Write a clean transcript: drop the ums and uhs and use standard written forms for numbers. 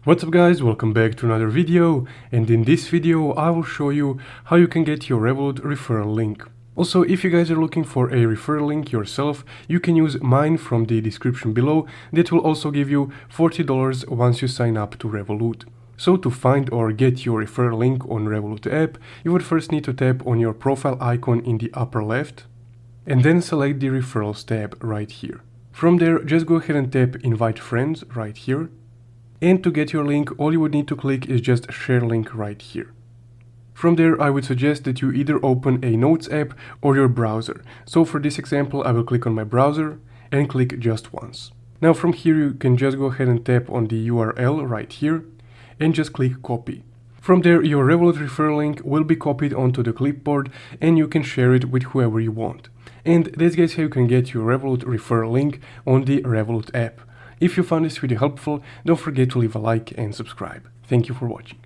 What's up guys, welcome back to another video, and in this video I will show you how you can get your Revolut referral link. Also, if you guys are looking for a referral link yourself, you can use mine from the description below. That will also give you $40 once you sign up to Revolut. So to find or get your referral link on Revolut app, you would first need to tap on your profile icon in the upper left and then select the referrals tab right here. From there, just go ahead and tap invite friends right here. And to get your link, all you would need to click is just share link right here. From there, I would suggest that you either open a Notes app or your browser. So for this example, I will click on my browser and click just once. Now from here, you can just go ahead and tap on the URL right here and just click copy. From there, your Revolut referral link will be copied onto the clipboard and you can share it with whoever you want. And that's guys how you can get your Revolut referral link on the Revolut app. If you found this video helpful, don't forget to leave a like and subscribe. Thank you for watching.